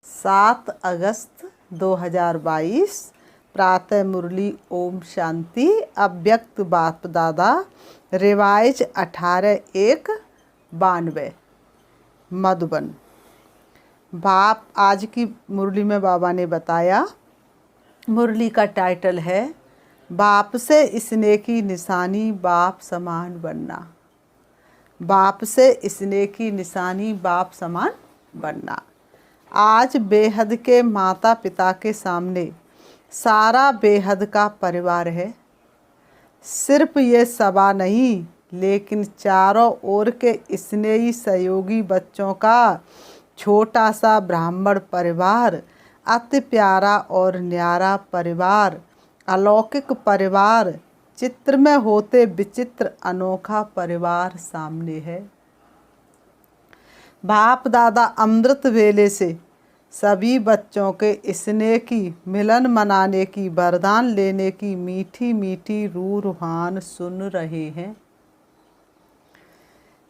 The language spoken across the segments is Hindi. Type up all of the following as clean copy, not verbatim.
7 अगस्त 2022 प्रातः मुरली ओम शांति। अव्यक्त बाप दादा रिवाइज 18/1/92 मधुबन। बाप आज की मुरली में बाबा ने बताया, मुरली का टाइटल है बाप से स्नेह की निशानी बाप समान बनना। बाप से स्नेह की निशानी बाप समान बनना। आज बेहद के माता पिता के सामने सारा बेहद का परिवार है। सिर्फ ये सभा नहीं, लेकिन चारों ओर के स्नेही सहयोगी बच्चों का छोटा सा ब्राह्मण परिवार, अति प्यारा और न्यारा परिवार, अलौकिक परिवार, चित्र में होते विचित्र अनोखा परिवार सामने है। बाप दादा अमृत वेले से सभी बच्चों के स्नेह की मिलन मनाने की वरदान लेने की मीठी मीठी रूहान सुन रहे हैं।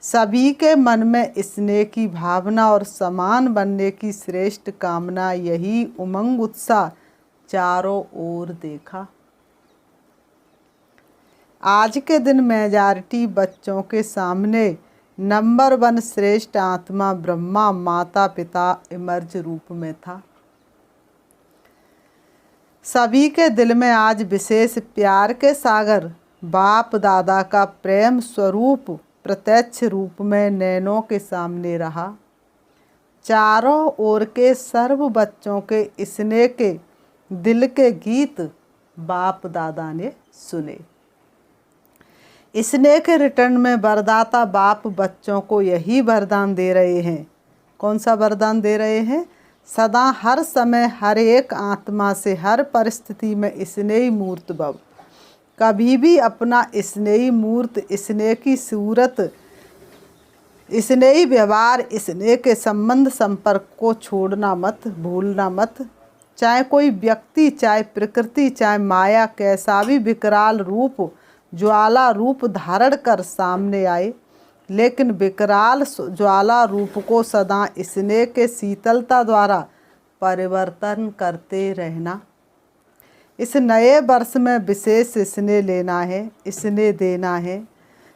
सभी के मन में स्नेह की भावना और समान बनने की श्रेष्ठ कामना, यही उमंग उत्साह चारों ओर देखा। आज के दिन मेजॉरिटी बच्चों के सामने नंबर 1 श्रेष्ठ आत्मा ब्रह्मा माता पिता इमर्ज रूप में था। सभी के दिल में आज विशेष प्यार के सागर बाप दादा का प्रेम स्वरूप प्रत्यक्ष रूप में नैनों के सामने रहा। चारों ओर के सर्व बच्चों के स्नेह के दिल के गीत बाप दादा ने सुने। स्नेह के रिटर्न में वरदाता बाप बच्चों को यही वरदान दे रहे हैं। कौन सा वरदान दे रहे हैं? सदा हर समय हर एक आत्मा से हर परिस्थिति में स्नेही मूर्त भव। कभी भी अपना स्नेही मूर्त, स्नेह की सूरत, स्नेही व्यवहार, स्नेह के संबंध संपर्क को छोड़ना मत, भूलना मत। चाहे कोई व्यक्ति, चाहे प्रकृति, चाहे माया कैसा भी विकराल रूप, ज्वाला रूप धारण कर सामने आए, लेकिन विकराल ज्वाला रूप को सदा स्नेह के शीतलता द्वारा परिवर्तन करते रहना। इस नए वर्ष में विशेष स्नेह लेना है, स्नेह देना है।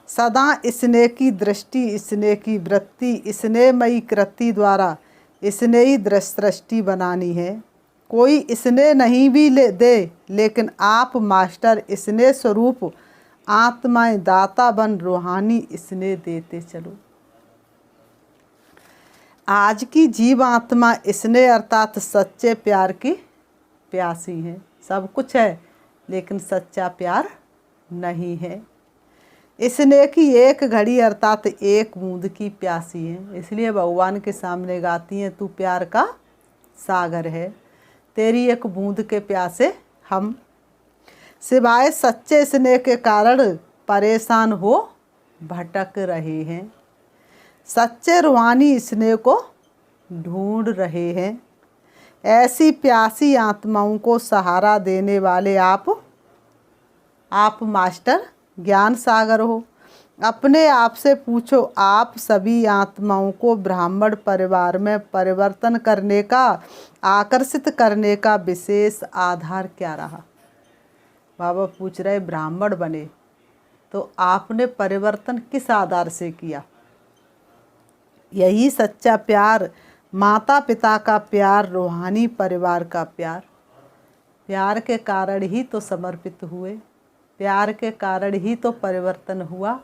सदा स्नेह की दृष्टि, स्नेह की वृत्ति, स्नेहमयी कृति द्वारा स्नेही दृष्टि बनानी है। कोई स्नेह नहीं भी दे, लेकिन आप मास्टर स्नेह स्वरूप आत्माएं दाता बन रूहानी स्नेह देते चलो। आज की जीव आत्मा स्नेह अर्थात सच्चे प्यार की प्यासी है। सब कुछ है, लेकिन सच्चा प्यार नहीं है। स्नेह की एक घड़ी अर्थात एक बूंद की प्यासी है। इसलिए भगवान के सामने गाती हैं, तू प्यार का सागर है, तेरी एक बूंद के प्यासे हम। सिवाय सच्चे स्नेह के कारण परेशान हो भटक रहे हैं। सच्चे रूहानी स्नेह को ढूंढ रहे हैं। ऐसी प्यासी आत्माओं को सहारा देने वाले आप मास्टर ज्ञान सागर हो। अपने आप से पूछो, आप सभी आत्माओं को ब्राह्मण परिवार में परिवर्तन करने का, आकर्षित करने का विशेष आधार क्या रहा? बाबा पूछ रहे, ब्राह्मण बने तो आपने परिवर्तन किस आधार से किया? यही सच्चा प्यार, माता पिता का प्यार, रूहानी परिवार का प्यार। प्यार के कारण ही तो समर्पित हुए, प्यार के कारण ही तो परिवर्तन हुआ।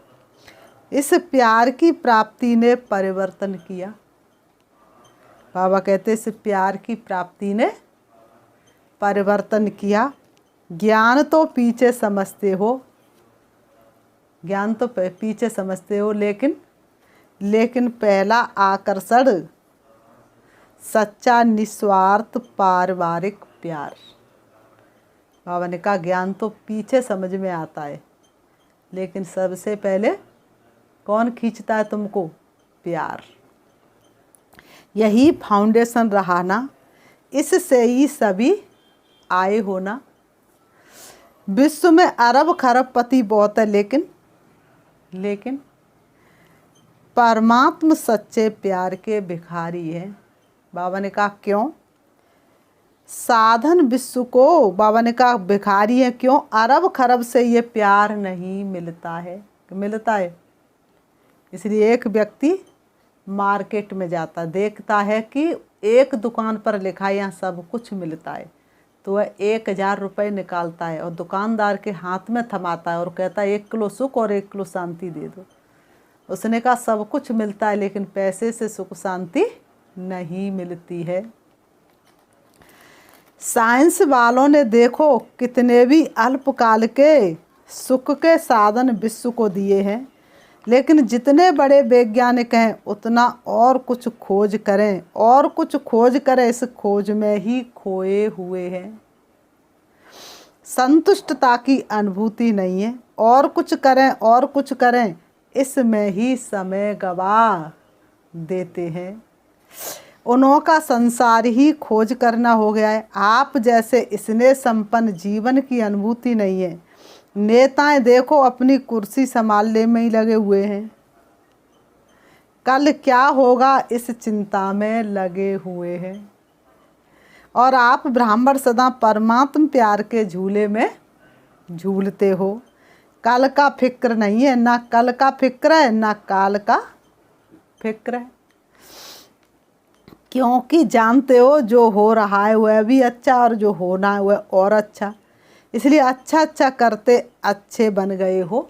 इस प्यार की प्राप्ति ने परिवर्तन किया। बाबा कहते इस प्यार की प्राप्ति ने परिवर्तन किया। ज्ञान तो पीछे समझते हो, ज्ञान तो पीछे समझते हो, लेकिन पहला आकर्षण सच्चा निस्वार्थ पारिवारिक प्यार। बाबा ने कहा ज्ञान तो पीछे समझ में आता है, लेकिन सबसे पहले कौन खींचता है तुमको? प्यार। यही फाउंडेशन रहा ना, इससे ही सभी आए हो ना। विश्व में अरब खरबपति बहुत है, लेकिन परमात्मा सच्चे प्यार के भिखारी हैं। बाबा ने कहा क्यों? साधन विश्व को, बाबा ने कहा भिखारी है क्यों, अरब खरब से ये प्यार नहीं मिलता है। मिलता है इसलिए एक व्यक्ति मार्केट में जाता, देखता है कि एक दुकान पर लिखा है यहाँ सब कुछ मिलता है, तो वह 1000 रुपये निकालता है और दुकानदार के हाथ में थमाता है और कहता है 1 किलो सुख और 1 किलो शांति दे दो। उसने कहा सब कुछ मिलता है लेकिन पैसे से सुख शांति नहीं मिलती है। साइंस वालों ने देखो कितने भी अल्पकाल के सुख के साधन विश्व को दिए हैं, लेकिन जितने बड़े वैज्ञानिक हैं उतना और कुछ खोज करें और कुछ खोज करें, इस खोज में ही खोए हुए हैं। संतुष्टता की अनुभूति नहीं है, और कुछ करें और कुछ करें, इसमें ही समय गवा देते हैं। उनका संसार ही खोज करना हो गया है। आप जैसे स्नेह संपन्न जीवन की अनुभूति नहीं है। नेताएं देखो अपनी कुर्सी संभालने में ही लगे हुए हैं, कल क्या होगा इस चिंता में लगे हुए हैं। और आप ब्राह्मण सदा परमात्म प्यार के झूले में झूलते हो। कल का फिक्र नहीं है, ना कल का फिक्र है ना काल का फिक्र है, क्योंकि जानते हो जो हो रहा है वह भी अच्छा और जो होना है वह और अच्छा। इसलिए अच्छा अच्छा करते अच्छे बन गए हो।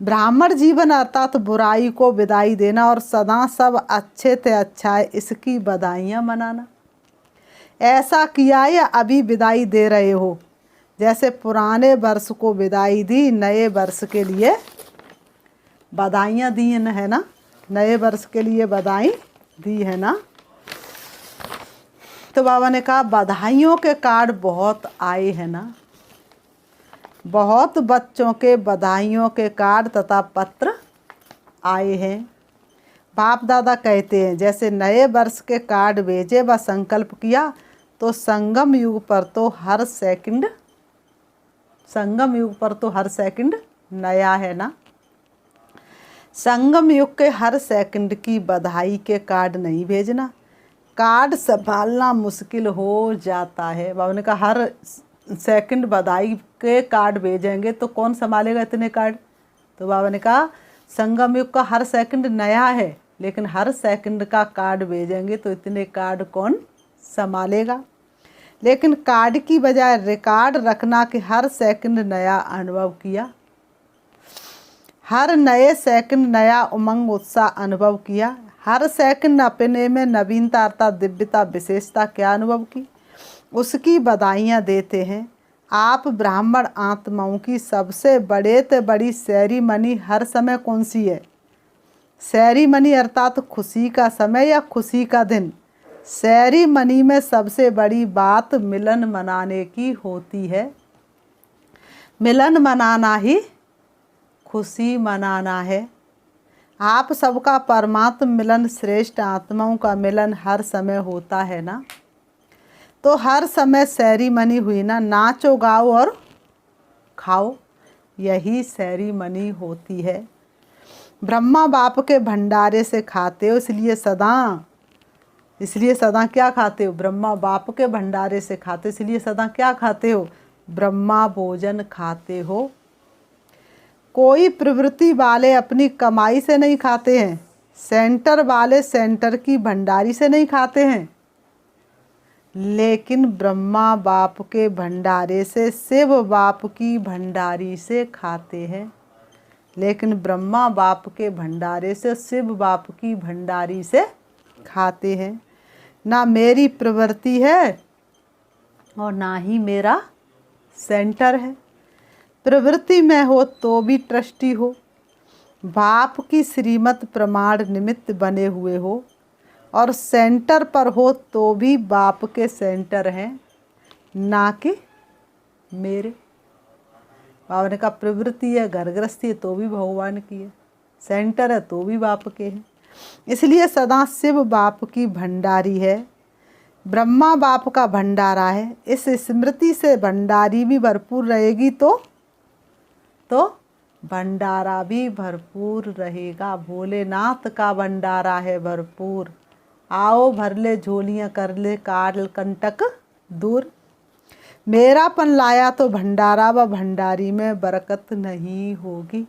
ब्राह्मण जीवन अर्थात बुराई को विदाई देना और सदा सब अच्छे थे अच्छा है इसकी बधाइयाँ मनाना। ऐसा किया या अभी विदाई दे रहे हो? जैसे पुराने वर्ष को विदाई दी, नए वर्ष के लिए बधाइयाँ दी है ना, नए वर्ष के लिए बधाई दी है ना। तो बाबा ने कहा बधाइयों के कार्ड बहुत आए हैं ना, बहुत बच्चों के बधाइयों के कार्ड तथा पत्र आए हैं। बाप दादा कहते हैं जैसे नए वर्ष के कार्ड भेजे व संकल्प किया तो संगम युग पर तो हर सेकंड नया है ना। संगम युग के हर सेकंड की बधाई के कार्ड नहीं भेजना, कार्ड संभालना मुश्किल हो जाता है। बाबा ने कहा हर सेकंड बधाई के कार्ड भेजेंगे तो कौन संभालेगा इतने कार्ड। तो बाबा ने कहा संगम युग का हर सेकंड नया है, लेकिन हर सेकंड का कार्ड भेजेंगे तो इतने कार्ड कौन संभालेगा। लेकिन कार्ड की बजाय रिकॉर्ड रखना कि हर सेकंड नया अनुभव किया, हर नए सेकंड नया उमंग उत्साह अनुभव किया, हर सेकंड अपने में नवीनता अर्थात दिव्यता विशेषता क्या अनुभव की, उसकी बधाइयाँ देते हैं। आप ब्राह्मण आत्माओं की सबसे बड़े से बड़ी सेरेमनी हर समय कौन सी है? सेरेमनी अर्थात खुशी का समय या खुशी का दिन। सेरेमनी में सबसे बड़ी बात मिलन मनाने की होती है। मिलन मनाना ही खुशी मनाना है। आप सबका परमात्म मिलन, श्रेष्ठ आत्माओं का मिलन हर समय होता है ना। तो हर समय सेरेमनी हुई ना, नाचो गाओ और खाओ, यही सेरेमनी होती है। ब्रह्मा बाप के भंडारे से खाते हो, इसलिए सदा क्या खाते हो? ब्रह्मा बाप के भंडारे से खाते, इसलिए सदा क्या खाते हो? ब्रह्मा भोजन खाते हो। कोई प्रवृत्ति वाले अपनी कमाई से नहीं खाते हैं, सेंटर वाले सेंटर की भंडारी से नहीं खाते हैं, लेकिन ब्रह्मा बाप के भंडारे से, शिव बाप की भंडारी से खाते हैं। लेकिन ब्रह्मा बाप के भंडारे से, शिव बाप की भंडारी से खाते हैं। ना मेरी प्रवृत्ति है और ना ही मेरा सेंटर है। प्रवृत्ति में हो तो भी ट्रस्टी हो, बाप की श्रीमत प्रमाण निमित्त बने हुए हो, और सेंटर पर हो तो भी बाप के सेंटर हैं, ना कि मेरे। बाबा ने कहा प्रवृत्ति है, घर गृहस्थी है तो भी भगवान की है, सेंटर है तो भी बाप के हैं। इसलिए सदा शिव बाप की भंडारी है, ब्रह्मा बाप का भंडारा है। इस स्मृति से भंडारी भी भरपूर रहेगी तो भंडारा भी भरपूर रहेगा। भोलेनाथ का भंडारा है भरपूर। आओ भर ले झोलियाँ, कर ले काल कंटक दूर। मेरापन लाया तो भंडारा व भंडारी में बरकत नहीं होगी।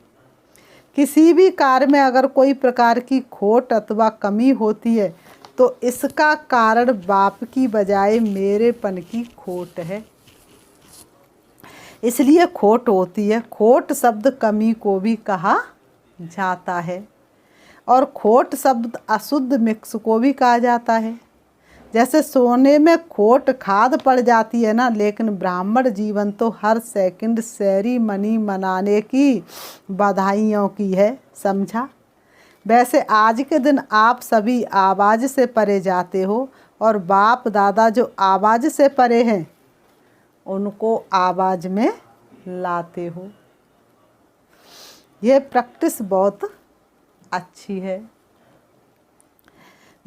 किसी भी कार्य में अगर कोई प्रकार की खोट अथवा कमी होती है तो इसका कारण बाप की बजाय मेरेपन की खोट है, इसलिए खोट होती है। खोट शब्द कमी को भी कहा जाता है और खोट शब्द अशुद्ध मिक्स को भी कहा जाता है। जैसे सोने में खोट खाद पड़ जाती है ना, लेकिन ब्राह्मण जीवन तो हर सेकंड सेरेमनी मनाने की बधाइयों की है, समझा। वैसे आज के दिन आप सभी आवाज़ से परे जाते हो और बाप दादा जो आवाज़ से परे हैं उनको आवाज़ में लाते हो। ये प्रैक्टिस बहुत अच्छी है।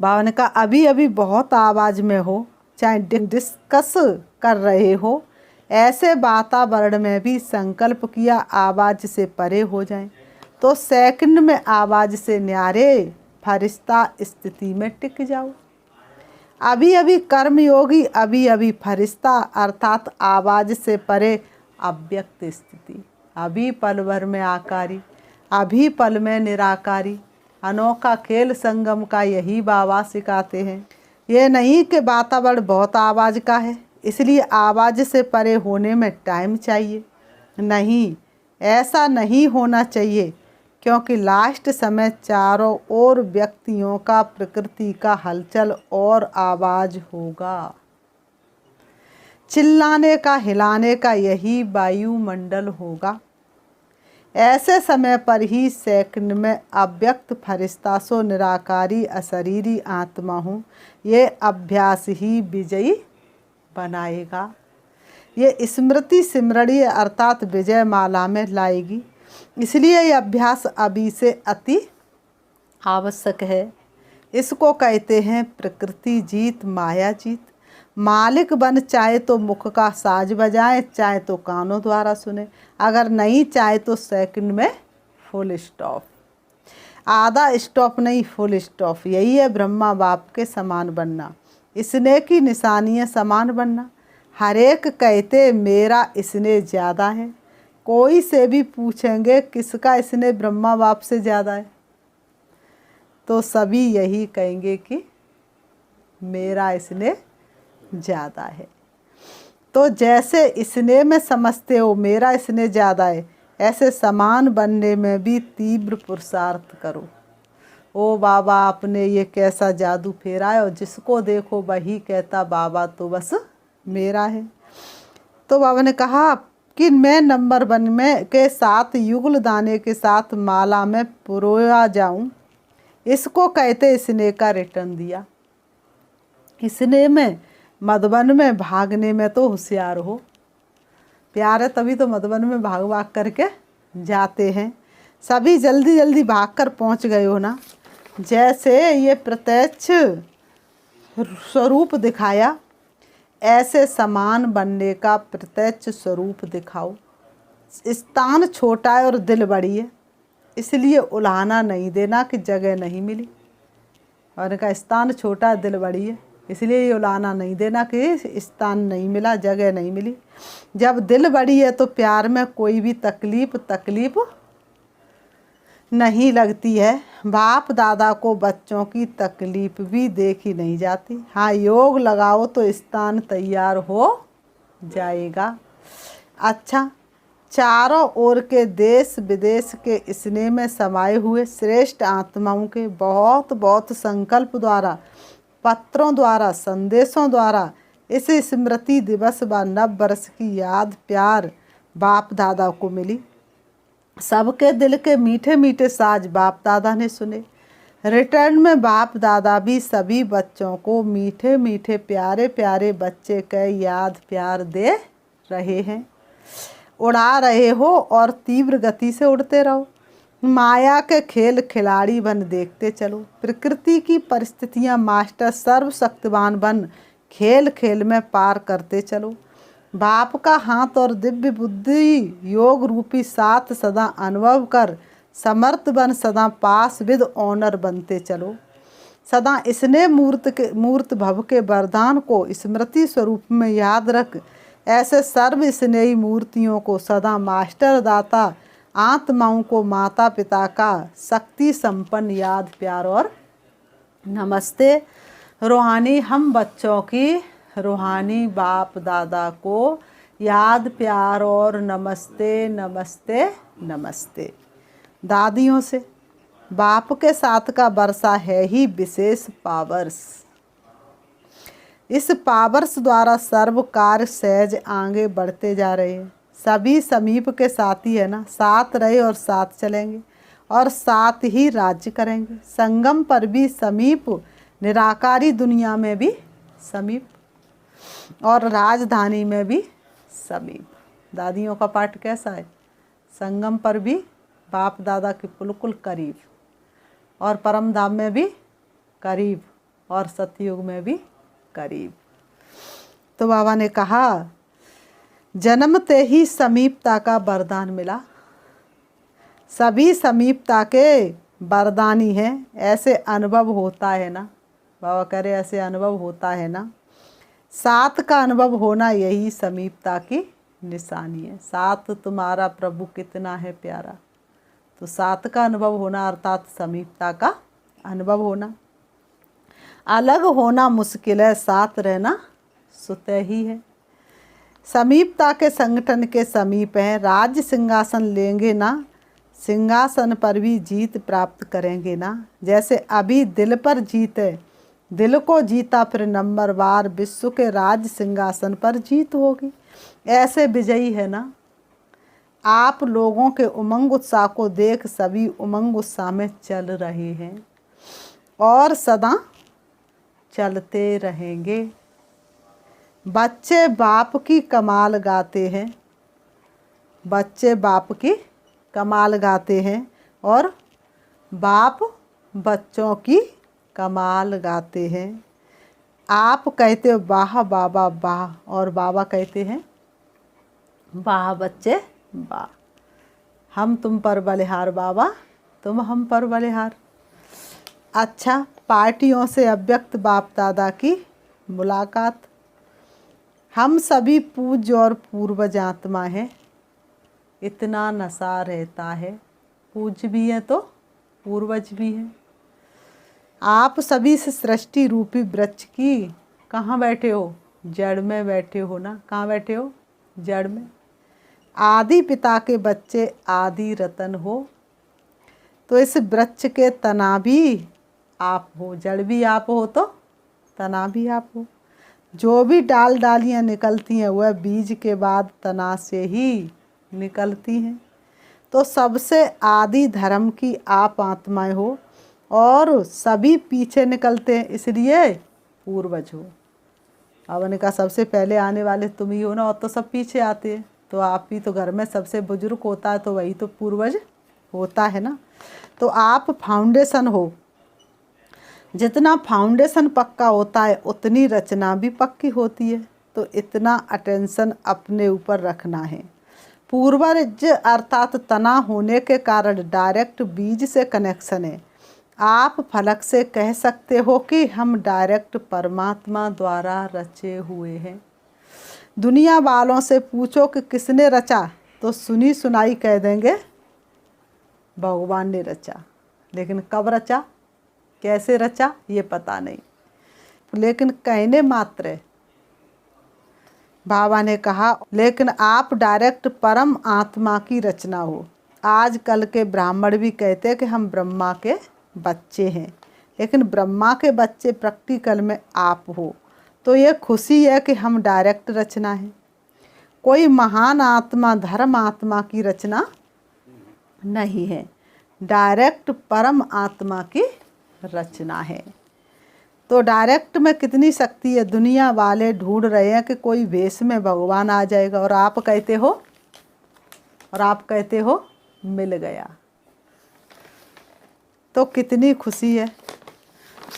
बाबा ने कहा अभी अभी बहुत आवाज़ में हो, चाहे डिस्कस कर रहे हो, ऐसे वातावरण में भी संकल्प किया आवाज़ से परे हो जाएं तो सेकंड में आवाज़ से न्यारे फरिश्ता स्थिति में टिक जाओ। अभी अभी कर्मयोगी, अभी अभी फरिश्ता, अर्थात आवाज़ से परे अव्यक्त स्थिति। अभी पल भर में आकारी, अभी पल में निराकारी। अनोखा खेल संगम का यही बाबा सिखाते हैं। ये नहीं कि वातावरण बहुत आवाज़ का है इसलिए आवाज़ से परे होने में टाइम चाहिए। नहीं, ऐसा नहीं होना चाहिए, क्योंकि लास्ट समय चारों ओर व्यक्तियों का प्रकृति का हलचल और आवाज़ होगा। चिल्लाने का, हिलाने का यही वायुमंडल होगा। ऐसे समय पर ही सेकंड में अव्यक्त फरिश्ता सो निराकारी अशरीरी आत्मा हूँ, ये अभ्यास ही विजयी बनाएगा। ये स्मृति सिमरणीय अर्थात विजय माला में लाएगी। इसलिए ये अभ्यास अभी से अति आवश्यक है। इसको कहते हैं प्रकृति जीत, माया जीत। मालिक बन चाहे तो मुख का साज बजाए, चाहे तो कानों द्वारा सुने, अगर नहीं चाहे तो सेकंड में फुल स्टॉप। आधा स्टॉप नहीं, फुल स्टॉप। यही है ब्रह्मा बाप के समान बनना, इसने की निशानी है समान बनना। हर एक कहते मेरा इसने ज़्यादा है। कोई से भी पूछेंगे किसका इसने ब्रह्मा बाप से ज़्यादा है तो सभी यही कहेंगे कि मेरा इसने ज़्यादा है। तो जैसे इसने में समझते हो मेरा इसने ज़्यादा है, ऐसे समान बनने में भी तीव्र पुरुषार्थ करो। ओ बाबा आपने ये कैसा जादू फेरा है, और जिसको देखो वही कहता बाबा तो बस मेरा है। तो बाबा ने कहा कि मैं नंबर 1 में के साथ युगल दाने के साथ माला में पुरोया जाऊं, इसको कहते स्नेह का रिटर्न दिया। स्नेह में मधुबन में भागने में तो होशियार हो, प्यार है तभी तो मधुबन में भाग भाग करके जाते हैं। सभी जल्दी जल्दी भागकर पहुंच गए हो ना। जैसे ये प्रत्यक्ष स्वरूप दिखाया, ऐसे समान बनने का प्रत्यक्ष स्वरूप दिखाओ। स्थान छोटा है और दिल बड़ी है, इसलिए उलाहना नहीं देना कि जगह नहीं मिली। और इनका स्थान छोटा है, दिल बड़ी है, इसलिए ये उलाहना नहीं देना कि स्थान नहीं मिला, जगह नहीं मिली। जब दिल बड़ी है तो प्यार में कोई भी तकलीफ नहीं लगती है। बाप दादा को बच्चों की तकलीफ भी देखी नहीं जाती। हाँ, योग लगाओ तो स्थान तैयार हो जाएगा। अच्छा, चारों ओर के देश विदेश के स्नेह में समाये हुए श्रेष्ठ आत्माओं के बहुत बहुत संकल्प द्वारा, पत्रों द्वारा, संदेशों द्वारा इस स्मृति दिवस व नव वर्ष की याद प्यार बाप दादा को मिली। सबके दिल के मीठे मीठे साज बाप दादा ने सुने। रिटर्न में बाप दादा भी सभी बच्चों को मीठे मीठे प्यारे प्यारे बच्चे के याद प्यार दे रहे हैं। उड़ा रहे हो और तीव्र गति से उड़ते रहो। माया के खेल खिलाड़ी बन देखते चलो। प्रकृति की परिस्थितियां मास्टर सर्वशक्तिवान बन खेल खेल में पार करते चलो। बाप का हाथ और दिव्य बुद्धि योग रूपी साथ सदा अनुभव कर समर्थ बन सदा पास विद ऑनर बनते चलो। सदा इसने मूर्त भव के वरदान को स्मृति स्वरूप में याद रख। ऐसे सर्व स्नेही मूर्तियों को सदा मास्टर दाता आत्माओं को माता पिता का शक्ति संपन्न याद प्यार और नमस्ते। रूहानी हम बच्चों की रूहानी बाप दादा को याद प्यार और नमस्ते नमस्ते नमस्ते। दादियों से बाप के साथ का वर्षा है ही विशेष पावर्स। इस पावर्स द्वारा सर्व कार्य सहज आगे बढ़ते जा रहे हैं। सभी समीप के साथी है ना, साथ रहे और साथ चलेंगे और साथ ही राज्य करेंगे। संगम पर भी समीप, निराकारी दुनिया में भी समीप और राजधानी में भी समीप। दादियों का पाठ कैसा है? संगम पर भी बाप दादा के बिल्कुल करीब और परम धाम में भी करीब और सतयुग में भी करीब। तो बाबा ने कहा जन्मते ही समीपता का वरदान मिला। सभी समीपता के वरदानी हैं। ऐसे अनुभव होता है ना, बाबा कह रहे ऐसे अनुभव होता है ना। साथ का अनुभव होना यही समीपता की निशानी है। साथ तुम्हारा प्रभु कितना है प्यारा, तो साथ का अनुभव होना अर्थात समीपता का अनुभव होना। अलग होना मुश्किल है, साथ रहना सुतह ही है। समीपता के संगठन के समीप हैं। राज्य सिंहासन लेंगे ना, सिंहासन पर भी जीत प्राप्त करेंगे ना। जैसे अभी दिल पर जीत है, दिल को जीता फिर नंबर बार विश्व के राज्य सिंहासन पर जीत होगी। ऐसे विजयी है ना। आप लोगों के उमंग उत्साह को देख सभी उमंग उत्साह में चल रहे हैं और सदा चलते रहेंगे। बच्चे बाप की कमाल गाते हैं, बच्चे बाप की कमाल गाते हैं और बाप बच्चों की कमाल गाते हैं। आप कहते हो वाह बाबा वाह और बाबा कहते हैं वाह बच्चे वाह। हम तुम पर बलिहार बाबा, तुम हम पर बलिहार। अच्छा, पार्टियों से अव्यक्त बाप दादा की मुलाकात। हम सभी पूज्य और पूर्वज आत्मा हैं। इतना नशा रहता है, पूज्य भी हैं तो पूर्वज भी हैं। आप सभी से सृष्टि रूपी वृक्ष की कहाँ बैठे हो? जड़ में बैठे हो ना। कहाँ बैठे हो? जड़ में। आदि पिता के बच्चे आदि रतन हो, तो इस वृक्ष के तना भी आप हो, जड़ भी आप हो तो तना भी आप हो। जो भी डाल डालियाँ निकलती हैं वह बीज के बाद तना से ही निकलती हैं। तो सबसे आदि धर्म की आप आत्माएं हो और सभी पीछे निकलते हैं, इसलिए पूर्वज हो। अब उन्होंने कहा सबसे पहले आने वाले तुम ही हो ना, और तो सब पीछे आते हैं। तो आप ही तो घर में सबसे बुजुर्ग होता है, तो वही तो पूर्वज होता है ना। तो आप फाउंडेशन हो। जितना फाउंडेशन पक्का होता है उतनी रचना भी पक्की होती है। तो इतना अटेंशन अपने ऊपर रखना है। पूर्वज अर्थात तना होने के कारण डायरेक्ट बीज से कनेक्शन है। आप फलक से कह सकते हो कि हम डायरेक्ट परमात्मा द्वारा रचे हुए हैं। दुनिया वालों से पूछो कि किसने रचा, तो सुनी सुनाई कह देंगे भगवान ने रचा। लेकिन कब रचा, कैसे रचा, ये पता नहीं, लेकिन कहने मात्र है। बाबा ने कहा लेकिन आप डायरेक्ट परम आत्मा की रचना हो। आजकल के ब्राह्मण भी कहते हैं कि हम ब्रह्मा के बच्चे हैं, लेकिन ब्रह्मा के बच्चे प्रैक्टिकल में आप हो। तो ये खुशी है कि हम डायरेक्ट रचना है। कोई महान आत्मा धर्म आत्मा की रचना नहीं है, डायरेक्ट परम आत्मा की रचना है। तो डायरेक्ट में कितनी शक्ति है। दुनिया वाले ढूंढ रहे हैं कि कोई वेश में भगवान आ जाएगा, और आप कहते हो मिल गया। तो कितनी खुशी है।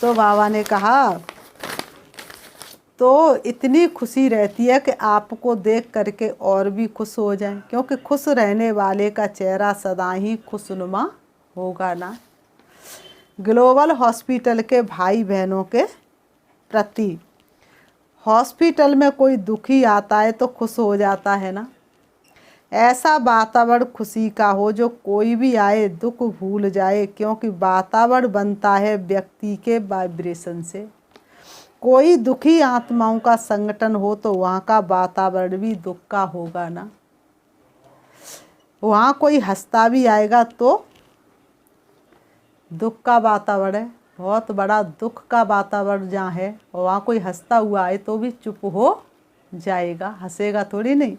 तो बाबा ने कहा तो इतनी खुशी रहती है कि आपको देख करके और भी खुश हो जाएं, क्योंकि खुश रहने वाले का चेहरा सदा ही खुशनुमा होगा ना। ग्लोबल हॉस्पिटल के भाई बहनों के प्रति। हॉस्पिटल में कोई दुखी आता है तो खुश हो जाता है ना। ऐसा वातावरण खुशी का हो जो कोई भी आए दुख भूल जाए, क्योंकि वातावरण बनता है व्यक्ति के वाइब्रेशन से। कोई दुखी आत्माओं का संगठन हो तो वहाँ का वातावरण भी दुख का होगा ना। वहाँ कोई हंसता भी आएगा तो दुख का वातावरण है, बहुत बड़ा दुख का वातावरण जहाँ है, और वहाँ कोई हंसता हुआ आए तो भी चुप हो जाएगा, हंसेगा थोड़ी नहीं।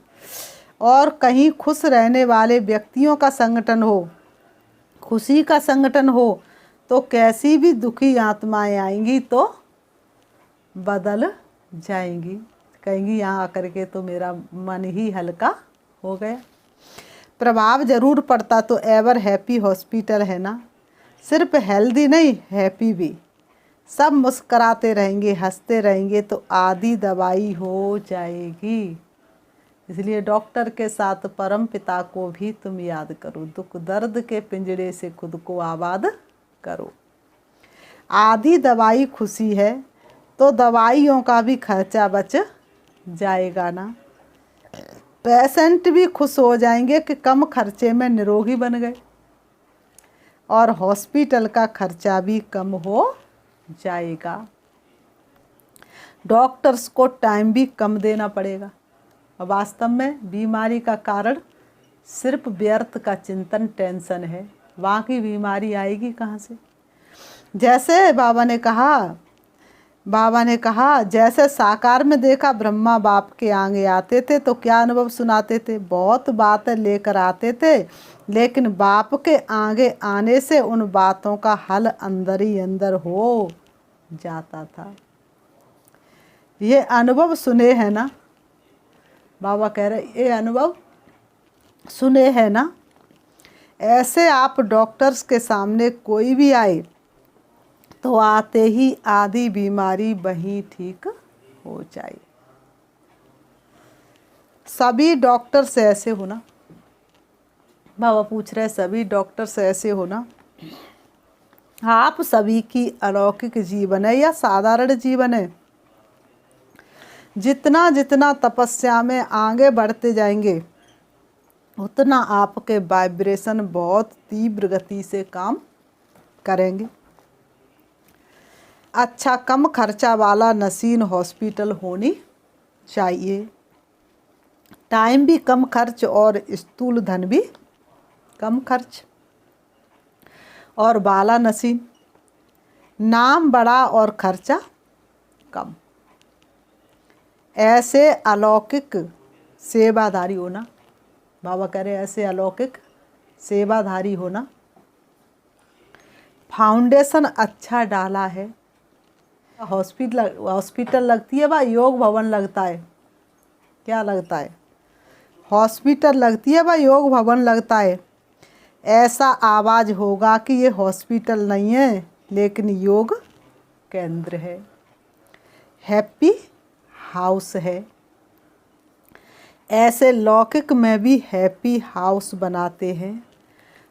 और कहीं खुश रहने वाले व्यक्तियों का संगठन हो, खुशी का संगठन हो, तो कैसी भी दुखी आत्माएं आएंगी तो बदल जाएंगी, कहेंगी यहाँ आकर के तो मेरा मन ही हल्का हो गया। प्रभाव ज़रूर पड़ता तो एवर हैप्पी हॉस्पिटल है ना। सिर्फ हेल्दी नहीं, हैप्पी भी। सब मुस्कराते रहेंगे, हंसते रहेंगे तो आधी दवाई हो जाएगी। इसलिए डॉक्टर के साथ परम पिता को भी तुम याद करो। दुख दर्द के पिंजरे से खुद को आबाद करो। आधी दवाई खुशी है तो दवाइयों का भी खर्चा बच जाएगा ना। पेशेंट भी खुश हो जाएंगे कि कम खर्चे में निरोगी बन गए, और हॉस्पिटल का खर्चा भी कम हो जाएगा। डॉक्टर्स को टाइम भी कम देना पड़ेगा। और वास्तव में बीमारी का कारण सिर्फ व्यर्थ का चिंतन, टेंशन है। वहाँ की बीमारी आएगी कहाँ से। जैसे बाबा ने कहा जैसे साकार में देखा ब्रह्मा बाप के आगे आते थे तो क्या अनुभव सुनाते थे। बहुत बातें लेकर आते थे, लेकिन बाप के आगे आने से उन बातों का हल अंदर ही अंदर हो जाता था। ये अनुभव सुने हैं ना, बाबा कह रहे ये अनुभव सुने हैं ना। ऐसे आप डॉक्टर्स के सामने कोई भी आए तो आते ही आधी बीमारी वहीं ठीक हो जाए। सभी डॉक्टर से ऐसे होना, बाबा पूछ रहे सभी डॉक्टर से ऐसे होना। आप सभी की अलौकिक जीवन है या साधारण जीवन है। जितना जितना तपस्या में आगे बढ़ते जाएंगे उतना आपके वाइब्रेशन बहुत तीव्र गति से काम करेंगे। अच्छा कम खर्चा वाला नसीन हॉस्पिटल होनी चाहिए। टाइम भी कम खर्च और स्थूल धन भी कम खर्च, और बाला नसीन। नाम बड़ा और खर्चा कम। ऐसे अलौकिक सेवाधारी होना, बाबा कह रहे ऐसे अलौकिक सेवाधारी होना। फाउंडेशन अच्छा डाला है। हॉस्पिटल लगती है बा योग भवन लगता है। क्या लगता है। हॉस्पिटल लगती है बा योग भवन लगता है। ऐसा आवाज़ होगा कि ये हॉस्पिटल नहीं है लेकिन योग केंद्र है, हैप्पी हाउस है। ऐसे लौकिक में भी हैप्पी हाउस बनाते हैं।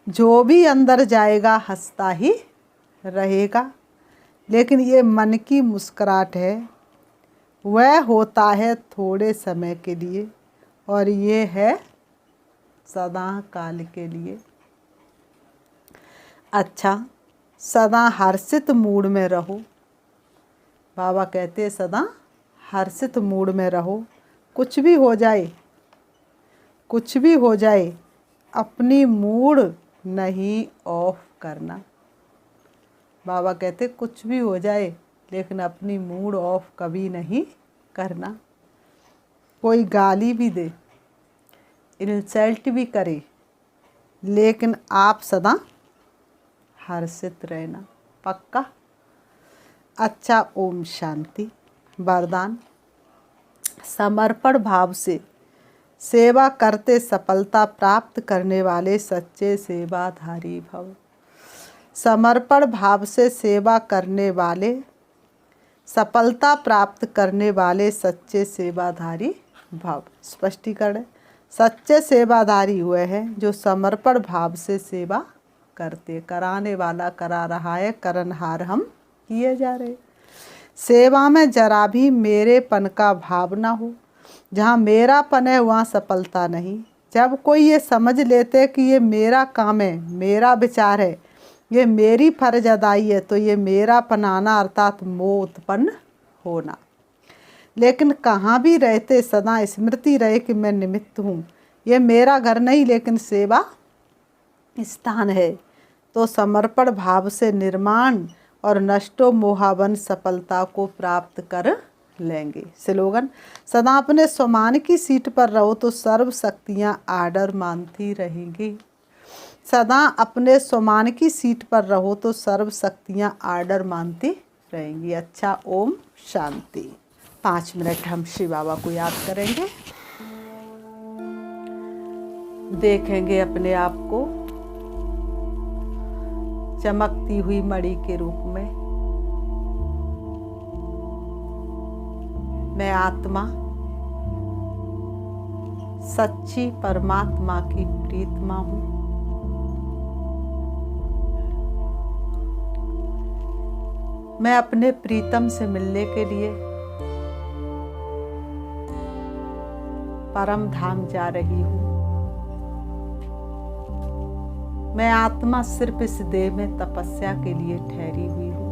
जो भी अंदर जाएगा हंसता ही रहेगा, लेकिन ये मन की मुस्कुराहट है, वह होता है थोड़े समय के लिए और ये है सदा काल के लिए। अच्छा सदा हर्षित मूड में रहो। बाबा कहते हैं सदा हर्षित मूड में रहो। कुछ भी हो जाए, कुछ भी हो जाए, अपनी मूड नहीं ऑफ करना। बाबा कहते कुछ भी हो जाए लेकिन अपनी मूड ऑफ कभी नहीं करना। कोई गाली भी दे, इंसल्ट भी करे, लेकिन आप सदा हर्षित रहना, पक्का। अच्छा ओम शांति। वरदान। समर्पण भाव से सेवा करते सफलता प्राप्त करने वाले सच्चे सेवाधारी भव। समर्पण भाव से सेवा करने वाले सफलता प्राप्त करने वाले सच्चे सेवाधारी भव। स्पष्टीकरण। सच्चे सेवाधारी हुए हैं जो समर्पण भाव से सेवा करते, कराने वाला करा रहा है, करनहार हम किए जा रहे। सेवा में जरा भी मेरेपन का भाव ना हो, जहाँ मेरापन है वहाँ सफलता नहीं। जब कोई ये समझ लेते कि ये मेरा काम है, मेरा विचार है, ये मेरी फर्ज अदाई है, तो ये मेरा पनाना अर्थात मोह उत्पन्न होना। लेकिन कहाँ भी रहते सदा स्मृति रहे कि मैं निमित्त हूँ, ये मेरा घर नहीं लेकिन सेवा स्थान है, तो समर्पण भाव से निर्माण और नष्टो मोहावन सफलता को प्राप्त कर लेंगे। स्लोगन, सदा अपने स्वमान की सीट पर रहो तो सर्व शक्तियाँ आर्डर मानती रहेंगी। सदा अपने स्वमान की सीट पर रहो तो सर्व शक्तियाँ आर्डर मानती रहेंगी। अच्छा, ओम शांति। 5 मिनट हम शिव बाबा को याद करेंगे, देखेंगे अपने आप को चमकती हुई मणि के रूप में। मैं आत्मा सच्ची परमात्मा की प्रीतमा हूँ। मैं अपने प्रीतम से मिलने के लिए परम धाम जा रही हूँ। मैं आत्मा सिर्फ इस देह में तपस्या के लिए ठहरी हुई हूँ।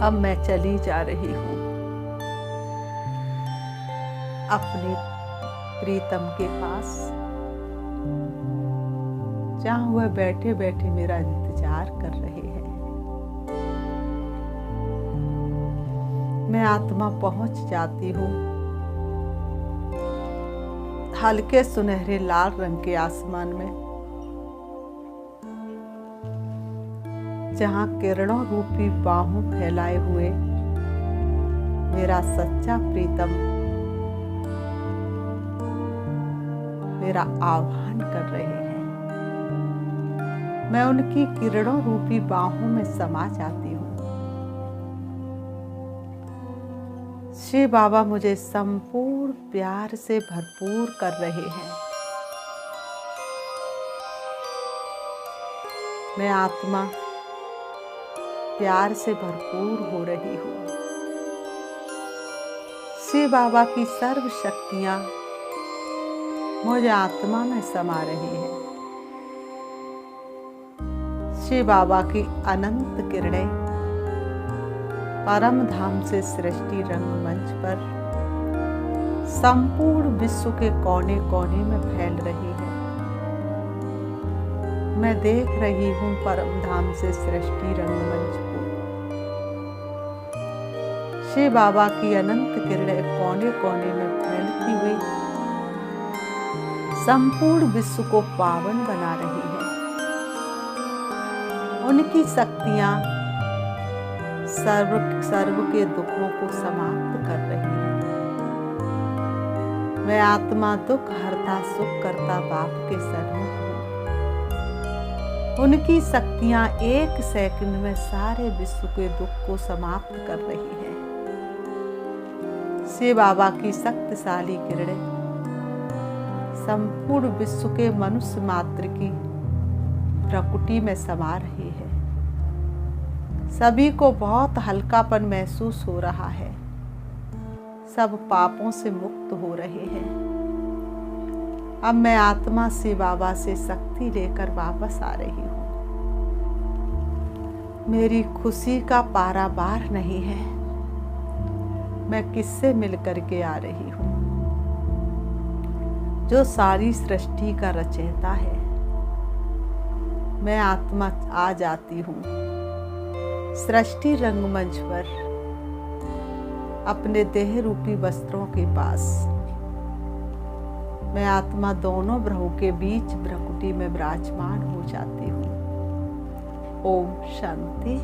अब मैं चली जा रही हूँ अपने प्रीतम के पास, जहाँ वह बैठे बैठे मेरा इंतजार कर रहे हैं। मैं आत्मा पहुंच जाती हूँ हल्के सुनहरे लाल रंग के आसमान में, जहाँ किरणों रूपी बाहों फैलाए हुए मेरा सच्चा प्रीतम मेरा आह्वान कर रहे हैं। मैं उनकी किरणों रूपी बाहों में समा जाती हूँ। शिव बाबा मुझे संपूर्ण प्यार से भरपूर कर रहे हैं। मैं आत्मा प्यार से भरपूर हो रही हूँ। शिव बाबा की सर्व शक्तियाँ मुझे आत्मा में समा रही है। शिव बाबा की अनंत किरणें परम धाम से सृष्टि रंगमंच पर संपूर्ण विश्व के कोने कोने में फैल रही है। मैं देख रही हूँ परम धाम से सृष्टि रंगमंच को। शिव बाबा की अनंत किरणें कोने कोने में फैलती हुई संपूर्ण विश्व को पावन बना रही है। उनकी शक्तियाँ सर्व के दुखों को समाप्त कर रही है। मैं आत्मा दुख हरता सुख करता बाप के सन्मुख हूँ। उनकी शक्तियाँ 1 सेकंड में सारे विश्व के दुख को समाप्त कर रही है। शिव बाबा की शक्तिशाली किरणें संपूर्ण विश्व के मनुष्य मात्र की प्रकृति में समा रही है। सभी को बहुत हल्कापन महसूस हो रहा है। सब पापों से मुक्त हो रहे हैं। अब मैं आत्मा शिव बाबा से शक्ति लेकर वापस आ रही हूँ। मेरी खुशी का पारावार नहीं है। मैं किससे मिलकर के आ रही हूँ? जो सारी सृष्टि का रचयिता है। मैं आत्मा आ जाती हूँ सृष्टि रंगमंच पर अपने देह रूपी वस्त्रों के पास। मैं आत्मा दोनों भ्रहों के बीच भ्रकुटी में विराजमान हो जाती हूँ। ओम शांति,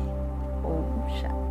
ओम शांति।